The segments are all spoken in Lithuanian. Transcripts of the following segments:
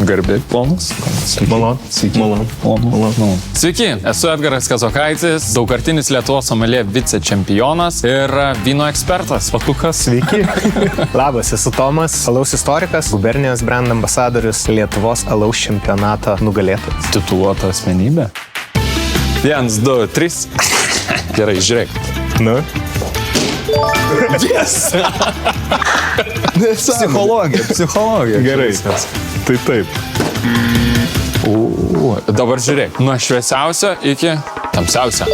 Garbė, ponas. Malon. Sveiki, esu Edgaras Kazokaitis, daugkartinis Lietuvos someljė vicečempionas ir vyno ekspertas. Patukas, sveiki. Labas, esu Tomas, alaus istorikas, gubernijos brand ambasadorius, Lietuvos alaus čempionato nugalėtojas. Tituluota asmenybė. 1, 2, 3. Gerai, žiūrėk. Nu? Yes! Psichologija. Gerai. Tai taip. Dabar žiūrėk, nuo šviesiausio iki tamsiausio.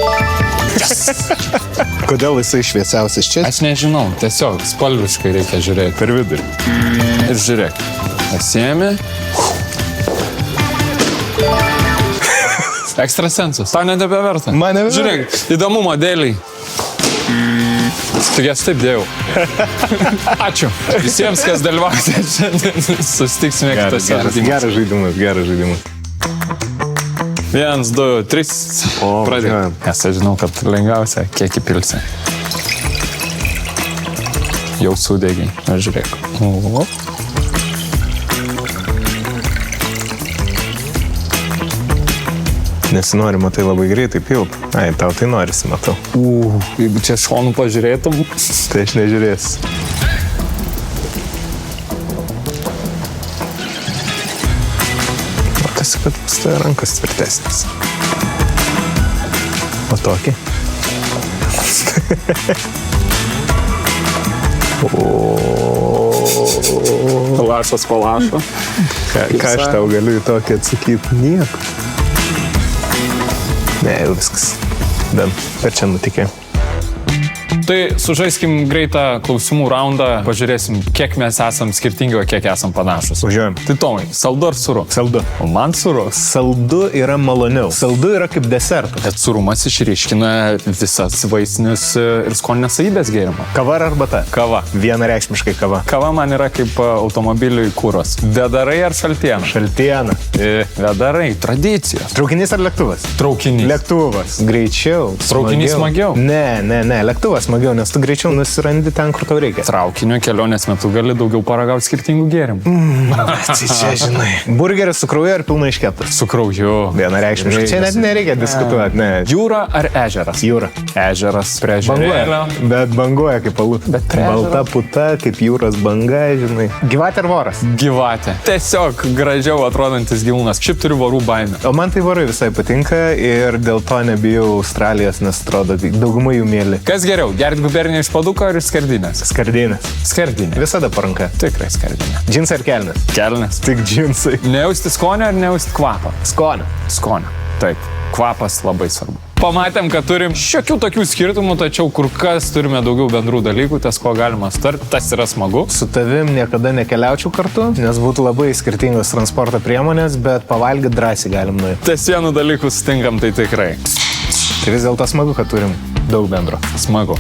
Yes! Kodėl jisai šviesiausias čia? Aš nežinau, tiesiog spalviškai reikia žiūrėti. Per vidurį. Ir žiūrėk, pasiemi. Ekstrasensus. Tau nebeverta. Man nebeverta. Žiūrėk, įdomumo dėliai. Tik jas taip dėjau. Ačiū visiems, kas dalyvausite šiandien. Susitiksime kitose žaidimuose. Geras žaidimas. 1, 2, 3. Pradėjom. Nes aš žinau, kad lengviausia, kiek įpilsi. Jau sudegiai. Žiūrėk. Nesinori, matai, labai greitai pilt. Ai, tau tai norisi, matau. Jeigu čia šonų pažiūrėtum. Tai aš nežiūrėsiu. Matosi, kad pas tave rankas tvirtesnis. O tokį? Lašas po lašo. Ką aš tau galiu į tokį atsakyti? Nieko. Ne, jau viskas. Bent per čia nutikė. Tai sužaiskim greitą klausimų raundą, pažiūrėsim, kiek mes esam skirtingi, o kiek esam panašus. Važiuojam. Tai Tomai, saldu ar sūru? Saldu. O man sūru. Saldu yra maloniau. Saldu yra kaip desertas. Bet sūrumas išryškina visas vaistinius ir skoninės savybės gėrimą. Kava ar arbata? Kava. Vienareikšmiškai kava. Kava man yra kaip automobiliui kūros. Vedarai ar šaltiena? Šaltiena. Vedarai, tradicijos. Traukinys ar lėktuvas? Traukinys. Lėktuvas. Greičiau. Traukinys smagiau. Ne, lėktuvas smagiau, nes tu greičiau nusirandi ten, kur tau reikia. Traukinio kelionės metu gali daugiau paragauti skirtingų gėrimų. Tai čia, žinai. Burgeris su krauju ar pilnai iškeptas? Su krauju. Vienareikšmiškai. Čia net nereikia diskutuoti. Ne. Jūra ar ežeras? Jūra. Ežeras prie ežerėlio. Bet banguoja kaip alus. Balta puta, kaip jūros banga, žinai. Gyvatė ar voras? Gyvatė. Tiesiog gražiau atrodantis gyvūnas. Šiaip turiu vorų baimę. O man tai vorai visai patinka ir dėl to nebijau Australijos, nes atrodo, dauguma jų mėly. Kas geriau, gerti gubernijos paduką ar skardinės? Skardinės. Skardinė. Visada paranka. Tikrai skardinė. Džinsai ar kelnes? Kelnes. Tik džinsai. Nejausti skonio ar nejausti kvapą? Skonio. Skonio. Taip. Kvapas labai svarbu. Pamatėm, kad turim šiokių tokių skirtumų, tačiau kur kas turime daugiau bendrų dalykų, ties ko galima sutarti, tas yra smagu. Su tavim niekada nekeliaučiau kartu, nes būtų labai skirtingos transporto priemonės, bet pavalgyti drąsiai galim nueiti. Ties vienų dalykų sutinkam, tai tikrai. Tai vis dėlto smagu, kad turim daug bendro. Smagu.